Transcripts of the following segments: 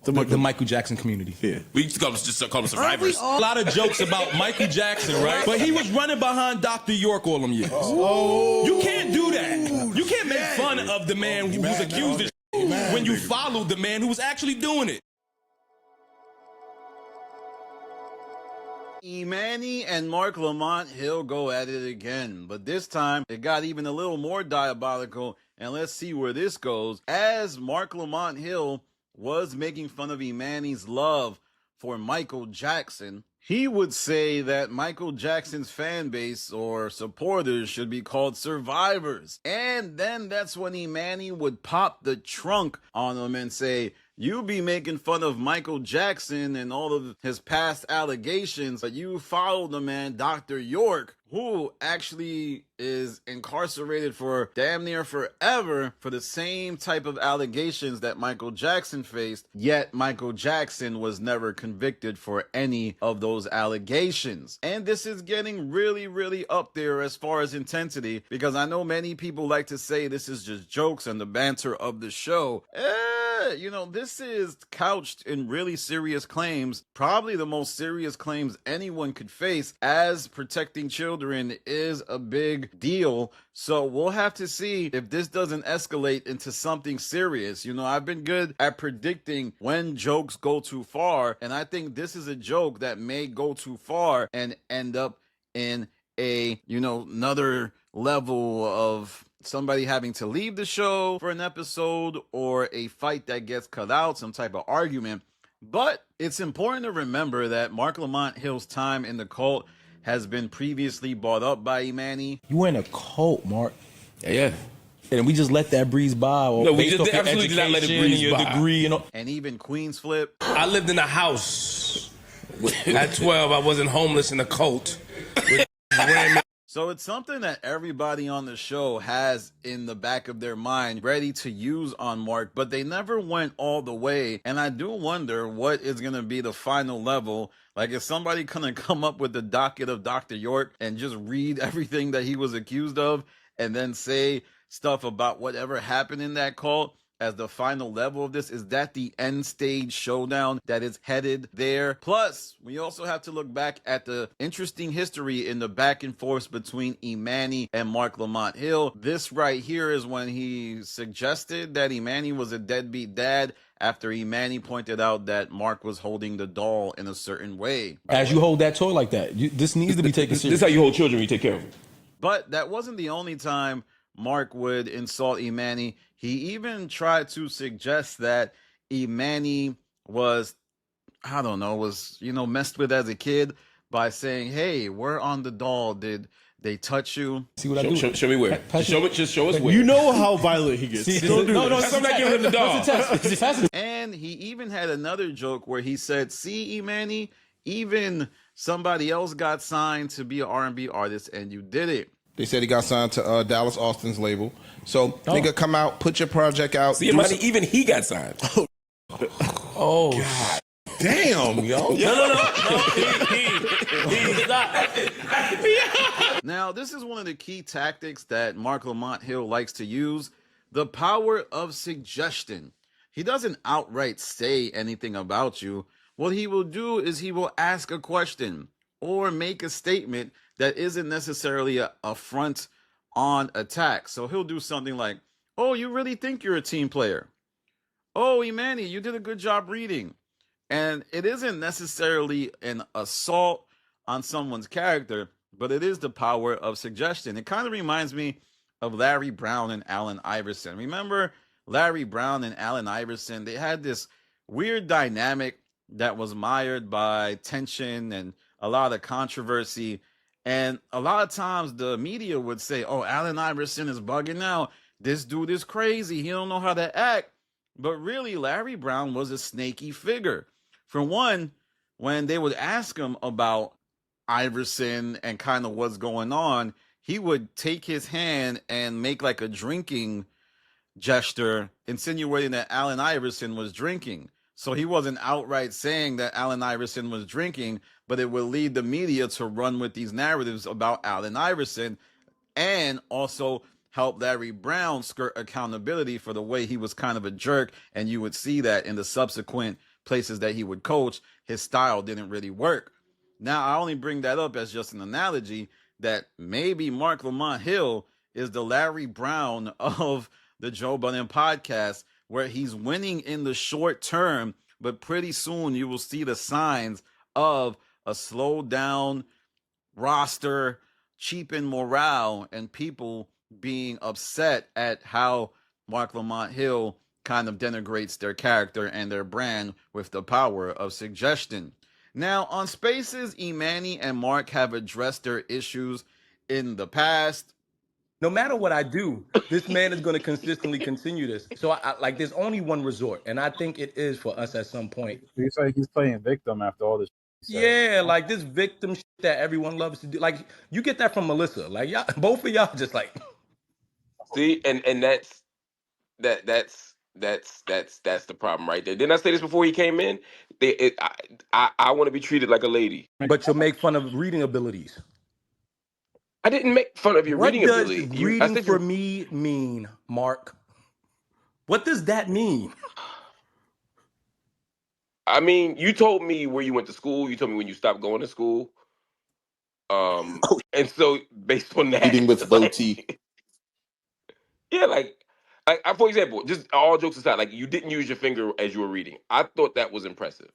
The Michael Jackson community. Yeah. We used to call them survivors. A lot of jokes about Michael Jackson, right? But he was running behind Dr. York all them years. Oh. You can't do that. You can't make fun of the man who was accused of when you followed the man who was actually doing it. Emanny and Marc Lamont Hill go at it again, but this time it got even a little more diabolical, and let's see where this goes. As Marc Lamont Hill was making fun of Emanny's love for Michael Jackson, he would say that Michael Jackson's fan base or supporters should be called survivors. And then that's when Emanny would pop the trunk on him and say, you be making fun of Michael Jackson and all of his past allegations, but you followed the man, Dr. York, who actually is incarcerated for damn near forever for the same type of allegations that Michael Jackson faced, yet Michael Jackson was never convicted for any of those allegations. And this is getting really, really up there as far as intensity, because I know many people like to say this is just jokes and the banter of the show. This is couched in really serious claims, probably the most serious claims anyone could face, as protecting children is a big deal. So we'll have to see if this doesn't escalate into something serious. I've been good at predicting when jokes go too far, and I think this is a joke that may go too far and end up in another level of somebody having to leave the show for an episode or a fight that gets cut out, some type of argument. But it's important to remember that Marc Lamont Hill's time in the cult has been previously brought up by Emanny. You were in a cult, Mark. Yeah. And we just let that breeze by. No, we just absolutely did not let it breeze your by. Degree and even Queen's Flip. I lived in a house. At 12, I wasn't homeless in a cult. So it's something that everybody on the show has in the back of their mind ready to use on Mark, but they never went all the way. And I do wonder what is going to be the final level. Like, is somebody going to come up with the docket of Dr. York and just read everything that he was accused of and then say stuff about whatever happened in that cult as the final level of this? Is that the end stage showdown that is headed there? Plus, we also have to look back at the interesting history in the back and forth between Emanny and Marc Lamont Hill. This right here is when he suggested that Emanny was a deadbeat dad after Emanny pointed out that Marc was holding the doll in a certain way. As you hold that toy like that, this needs to be taken seriously. This is how you hold children when you take care of them. But that wasn't the only time Marc would insult Emanny. He even tried to suggest that Emanny was, messed with as a kid by saying, hey, we're on the doll. Did they touch you? See what I do? Show me where. Just show us where. You know how violent he gets. Don't do no, I'm not giving him the doll. And he even had another joke where he said, see, Emanny, even somebody else got signed to be an R&B artist and you did it. They said he got signed to Dallas Austin's label. So, nigga, come out, put your project out. See, even he got signed. Oh, God. Damn, yo. No. He's not. Now, this is one of the key tactics that Marc Lamont Hill likes to use, the power of suggestion. He doesn't outright say anything about you. What he will do is he will ask a question or make a statement that isn't necessarily a front on attack. So he'll do something like, oh, you really think you're a team player? Oh, Emanny, you did a good job reading. And it isn't necessarily an assault on someone's character, but it is the power of suggestion. It kind of reminds me of Larry Brown and Allen Iverson. Remember Larry Brown and Allen Iverson? They had this weird dynamic that was mired by tension and a lot of controversy. And a lot of times the media would say, oh, Allen Iverson is bugging out. This dude is crazy. He don't know how to act. But really, Larry Brown was a snaky figure. For one, when they would ask him about Iverson and kind of what's going on, he would take his hand and make like a drinking gesture, insinuating that Allen Iverson was drinking. So he wasn't outright saying that Allen Iverson was drinking, but it would lead the media to run with these narratives about Allen Iverson and also help Larry Brown skirt accountability for the way he was kind of a jerk. And you would see that in the subsequent places that he would coach, his style didn't really work. Now, I only bring that up as just an analogy that maybe Marc Lamont Hill is the Larry Brown of the Joe Budden podcast, where he's winning in the short term, but pretty soon you will see the signs of a slowed down roster, cheapened morale, and people being upset at how Marc Lamont Hill kind of denigrates their character and their brand with the power of suggestion. Now, on Spaces, Emanny and Marc have addressed their issues in the past. No matter what I do, this man is going to consistently continue this. So, like, there's only one resort, and I think it is for us at some point. He's like he's playing victim after all this. Yeah, like this victim shit that everyone loves to do. Like, you get that from Melissa. Like, y'all, both of y'all just like. See, and that's the problem right there. Didn't I say this before he came in? I want to be treated like a lady. But you'll make fun of reading abilities. I didn't make fun of your reading ability. What does reading for me mean, Marc? What does that mean? I mean, you told me where you went to school. You told me when you stopped going to school. And so based on that, Reading with low T. Yeah, like for example, just all jokes aside, like you didn't use your finger as you were reading. I thought that was impressive.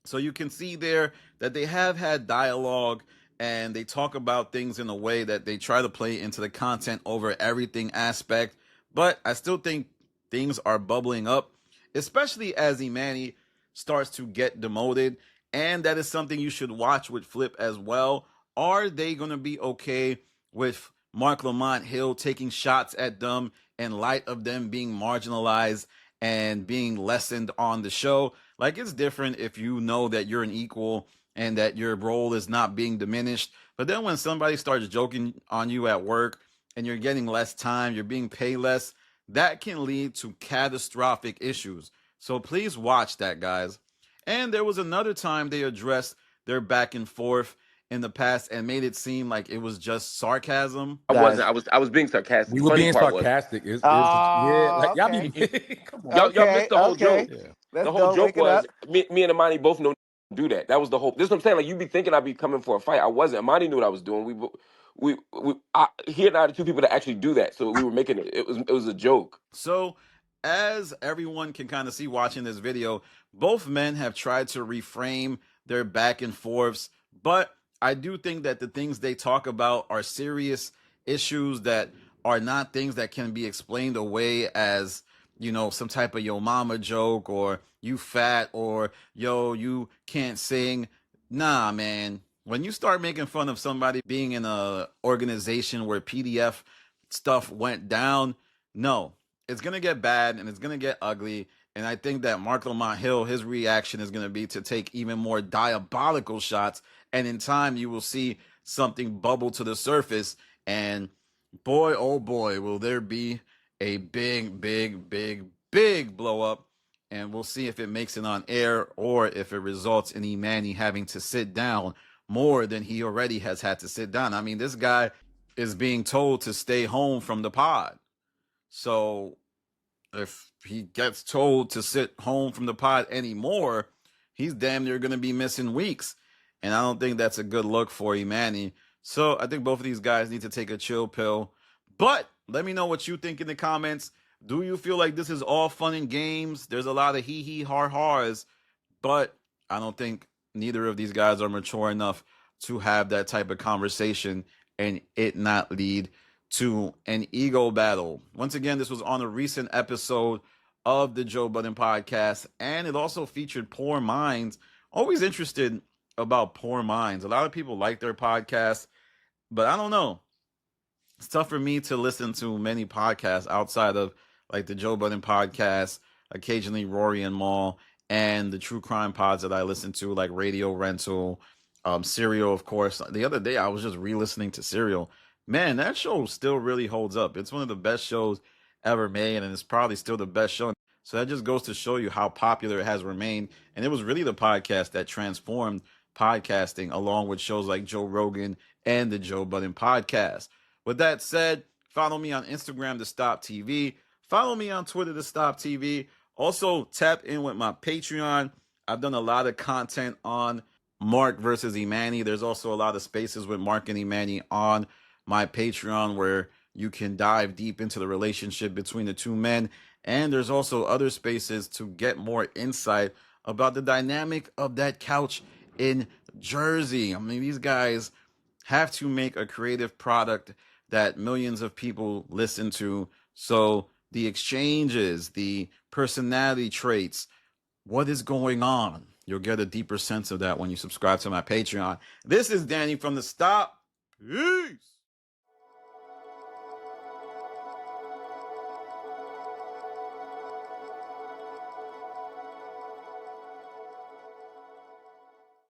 So you can see there that they have had dialogue and they talk about things in a way that they try to play into the content over everything aspect. But I still think things are bubbling up, especially as Emanny starts to get demoted. And that is something you should watch with Flip as well. Are they going to be okay with Marc Lamont Hill taking shots at them in light of them being marginalized and being lessened on the show? Like, it's different if you know that you're an equal and that your role is not being diminished. But then when somebody starts joking on you at work and you're getting less time, you're being paid less, that can lead to catastrophic issues. So please watch that, guys. And there was another time they addressed their back and forth in the past and made it seem like it was just sarcasm. I wasn't. I was being sarcastic. We were being sarcastic. Yeah, like, y'all be come on. Y'all missed the whole joke. Yeah. The whole joke was me and Emanny both know do that. That was the whole. This is what I'm saying. Like, you be thinking I'd be coming for a fight. I wasn't. Emanny knew what I was doing. He and I are the two people that actually do that. So we were making it. It was a joke. So as everyone can kind of see watching this video, both men have tried to reframe their back and forths, but I do think that the things they talk about are serious issues that are not things that can be explained away as, you know, some type of yo mama joke or you fat or yo, you can't sing. Nah, man. When you start making fun of somebody being in a organization where PDF stuff went down, no, it's going to get bad and it's going to get ugly. And I think that Marc Lamont Hill, his reaction is going to be to take even more diabolical shots. And in time, you will see something bubble to the surface. And boy, oh boy, will there be a big blow up. And we'll see if it makes it on air or if it results in Emanny having to sit down more than he already has had to sit down. I mean, this guy is being told to stay home from the pod. So if he gets told to sit home from the pod anymore, he's damn near going to be missing weeks. And I don't think that's a good look for Emanny. So I think both of these guys need to take a chill pill. But let me know what you think in the comments. Do you feel like this is all fun and games? There's a lot of hee-hee, har-hars. But I don't think neither of these guys are mature enough to have that type of conversation and it not lead to an ego battle. Once again, this was on a recent episode of the Joe Budden Podcast, and it also featured Poor Minds. Always interested about Poor Minds. A lot of people like their podcast, but I don't know. It's tough for me to listen to many podcasts outside of like the Joe Budden Podcast, occasionally Rory and Maul, and the true crime pods that I listen to, like Radio Rental, Serial, of course. The other day, I was just re-listening to Serial. Man, that show still really holds up. It's one of the best shows ever made, and it's probably still the best show. So that just goes to show you how popular it has remained. And it was really the podcast that transformed podcasting, along with shows like Joe Rogan and the Joe Budden Podcast. With that said, follow me on Instagram to Stop TV. Follow me on Twitter to Stop TV. Also, tap in with my Patreon. I've done a lot of content on Marc versus Emanny. There's also a lot of spaces with Marc and Emanny on my Patreon where you can dive deep into the relationship between the two men. And there's also other spaces to get more insight about the dynamic of that couch in Jersey. I mean, these guys have to make a creative product that millions of people listen to. So the exchanges, the personality traits, what is going on? You'll get a deeper sense of that when you subscribe to my Patreon. This is Danny from The Stop. Peace.